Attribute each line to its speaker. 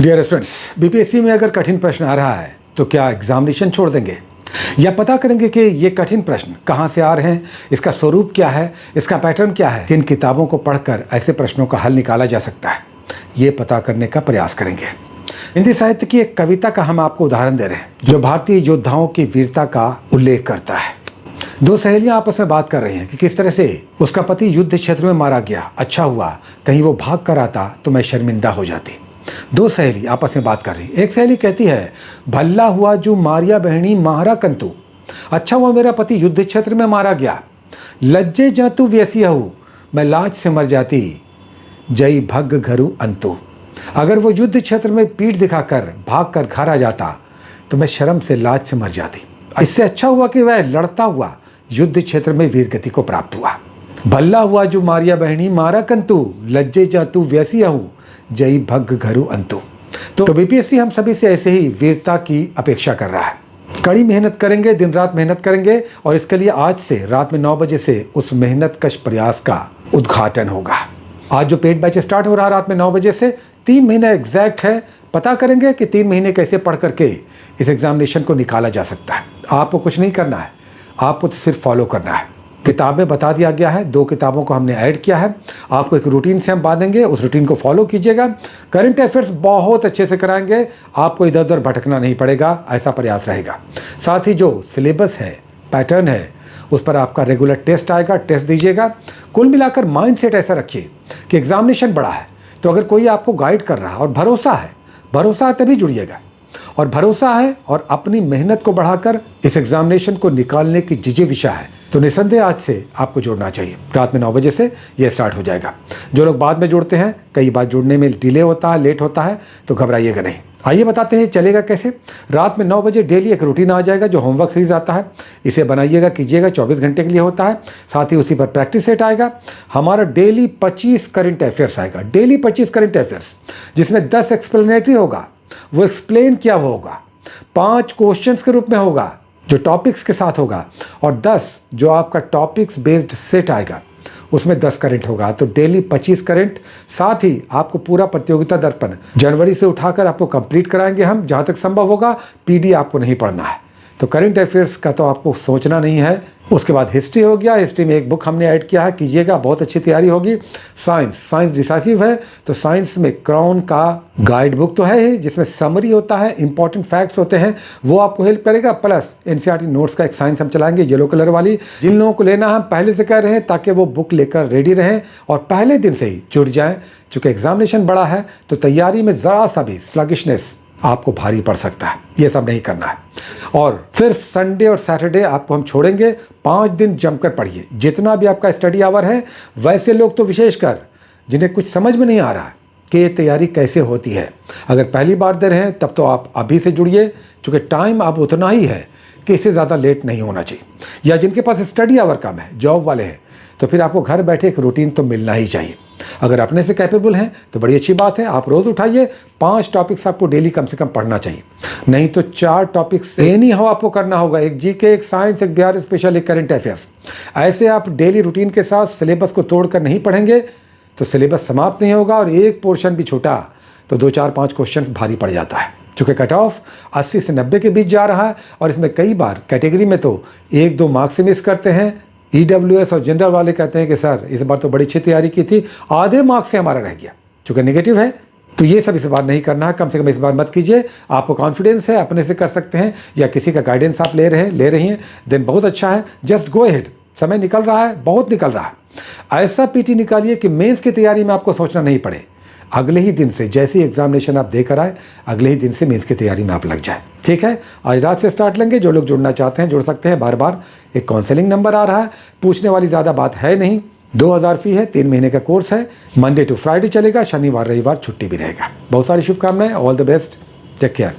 Speaker 1: Dear students, BPSC में अगर कठिन प्रश्न आ रहा है तो क्या एग्जामिनेशन छोड़ देंगे या पता करेंगे कि ये कठिन प्रश्न कहाँ से आ रहे हैं, इसका स्वरूप क्या है, इसका पैटर्न क्या है, किन किताबों को पढ़कर ऐसे प्रश्नों का हल निकाला जा सकता है, ये पता करने का प्रयास करेंगे। हिंदी साहित्य की एक कविता का हम आपको उदाहरण दे रहे हैं जो भारतीय योद्धाओं की वीरता का उल्लेख करता है। दो सहेलियां आपस में बात कर रही हैं कि किस तरह से उसका पति युद्ध क्षेत्र में मारा गया। अच्छा हुआ कहीं वो भाग कर आता तो मैं शर्मिंदा हो जाती। दो सहेली आपस में बात कर रही। एक सहेली कहती है, भल्ला हुआ जो मारिया बहनी मारा कंतु। अच्छा हुआ मेरा पति युद्ध क्षेत्र में मारा गया। लज्जे जा तू व्यसी हूँ, मैं लाज से मर जाती। जय भग घरु अंतु। अगर वो युद्ध क्षेत्र में पीठ दिखाकर भाग कर घर आ जाता तो मैं शर्म से लाज से मर जाती। इससे अच्छा हुआ कि वह लड़ता हुआ युद्ध क्षेत्र में वीरगति को प्राप्त हुआ। भल्ला हुआ जो मारिया बहनी मारा कंतु, लज्जे जा तू व्यसी हूँ, जय भग घरु अंतु। तो बीपीएससी हम सभी से ऐसे ही वीरता की अपेक्षा कर रहा है। कड़ी मेहनत करेंगे, दिन रात मेहनत करेंगे और इसके लिए आज से रात में 9 बजे से उस मेहनत कश प्रयास का उद्घाटन होगा। आज जो पेड बैच स्टार्ट हो रहा है रात में 9 बजे से, 3 महीने एग्जैक्ट है। पता करेंगे कि 3 महीने कैसे पढ़ करके इस एग्जामिनेशन को निकाला जा सकता है। आपको कुछ नहीं करना है, आपको तो सिर्फ फॉलो करना है। किताब में बता दिया गया है, 2 किताबों को हमने ऐड किया है। आपको एक रूटीन से हम बांधेंगे, उस रूटीन को फॉलो कीजिएगा। करंट अफेयर्स बहुत अच्छे से कराएंगे, आपको इधर उधर भटकना नहीं पड़ेगा, ऐसा प्रयास रहेगा। साथ ही जो सिलेबस है, पैटर्न है, उस पर आपका रेगुलर टेस्ट आएगा, टेस्ट दीजिएगा। कुल मिलाकर माइंड सेट ऐसा रखिए कि एग्जामिनेशन बड़ा है, तो अगर कोई आपको गाइड कर रहा है और भरोसा है तभी जुड़िएगा। और भरोसा है और अपनी मेहनत को बढ़ाकर इस एग्जामिनेशन को निकालने की जिजीविषा है तो निसंदेह आज से आपको जुड़ना चाहिए। रात में 9 बजे से यह स्टार्ट हो जाएगा। जो लोग बाद में जुड़ते हैं, कई बार जुड़ने में डिले होता है, लेट होता है, तो घबराइएगा नहीं। आइए बताते हैं चलेगा कैसे। रात में 9 बजे डेली एक रूटीन आ जाएगा जो होमवर्क सीरीज आता है। इसे बनाइएगा, कीजिएगा, 24 घंटे के लिए होता है। साथ ही उसी पर प्रैक्टिस सेट आएगा। हमारा डेली 25 करंट अफेयर्स आएगा, डेली 25 करंट अफेयर्स, जिसमें 10 एक्सप्लेनेटरी होगा, वो एक्सप्लेन किया हुआ होगा, 5 क्वेश्चंस के रूप में होगा जो टॉपिक्स के साथ होगा, और 10 जो आपका टॉपिक्स बेस्ड सेट आएगा उसमें 10 करंट होगा। तो डेली 25 करंट। साथ ही आपको पूरा प्रतियोगिता दर्पण जनवरी से उठाकर आपको कंप्लीट कराएंगे हम, जहाँ तक संभव होगा। पीडी आपको नहीं पढ़ना है, तो करंट अफेयर्स का तो आपको सोचना नहीं है। उसके बाद हिस्ट्री हो गया, हिस्ट्री में एक बुक हमने ऐड किया है, कीजिएगा, बहुत अच्छी तैयारी होगी। साइंस डिसाइसिव है, तो साइंस में क्राउन का गाइड बुक तो है ही, जिसमें समरी होता है, इंपॉर्टेंट फैक्ट्स होते हैं, वो आपको हेल्प करेगा। प्लस एनसीईआरटी नोट्स का एक साइंस हम चलाएंगे, येलो कलर वाली। जिन लोगों को लेना हम पहले से कह रहे हैं ताकि वो बुक लेकर रेडी रहें और पहले दिन से ही जुड़ जाएं। चूँकि एग्जामिनेशन बड़ा है तो तैयारी में ज़रा सा भी स्लगिशनेस आपको भारी पड़ सकता है, ये सब नहीं करना है। और सिर्फ संडे और सैटरडे आपको हम छोड़ेंगे, 5 दिन जमकर पढ़िए। जितना भी आपका स्टडी आवर है, वैसे लोग तो विशेषकर जिन्हें कुछ समझ में नहीं आ रहा है कि ये तैयारी कैसे होती है, अगर पहली बार दे रहे हैं तब तो आप अभी से जुड़िए, क्योंकि टाइम अब उतना ही है कि इससे ज़्यादा लेट नहीं होना चाहिए। या जिनके पास स्टडी आवर कम है, जॉब वाले हैं, तो फिर आपको घर बैठे एक रूटीन तो मिलना ही चाहिए। अगर अपने से कैपेबल हैं तो बड़ी अच्छी बात है, आप रोज़ उठाइए। 5 टॉपिक्स आपको डेली कम से कम पढ़ना चाहिए, नहीं तो 4 टॉपिक्स एनी हाउ आपको करना होगा। एक जीके, एक साइंस, एक बिहार स्पेशल, एक करंट अफेयर्स। ऐसे आप डेली रूटीन के साथ सिलेबस को तोड़कर नहीं पढ़ेंगे तो सिलेबस समाप्त नहीं होगा, और एक पोर्शन भी छोटा तो 2, 4, 5 क्वेश्चन भारी पड़ जाता है। चूँकि कट ऑफ 80 से 90 के बीच जा रहा है, और इसमें कई बार कैटेगरी में तो 1-2 मार्क्स से मिस करते हैं। EWS और जनरल वाले कहते हैं कि सर इस बार तो बड़ी अच्छी तैयारी की थी, आधे मार्क्स से हमारा रह गया। चूँकि नेगेटिव है तो ये सब इस बार नहीं करना है, कम से कम इस बार मत कीजिए। आपको कॉन्फिडेंस है, अपने से कर सकते हैं, या किसी का गाइडेंस आप ले रही हैं, देन बहुत अच्छा है। Just go ahead. समय निकल रहा है, बहुत निकल रहा है। ऐसा पीटी निकालिए कि मेंस की तैयारी में आपको सोचना नहीं पड़े। अगले ही दिन से जैसे ही एग्जामिनेशन आप देकर आए, अगले ही दिन से मेंस की तैयारी में आप लग जाए। ठीक है, आज रात से स्टार्ट लेंगे। जो लोग जुड़ना चाहते हैं जुड़ सकते हैं। बार एक काउंसलिंग नंबर आ रहा है, पूछने वाली ज़्यादा बात है नहीं। 2000 फी है, 3 महीने का कोर्स है। मंडे टू फ्राइडे चलेगा, शनिवार रविवार छुट्टी भी रहेगा। बहुत सारी शुभकामनाएं। All the best, take care.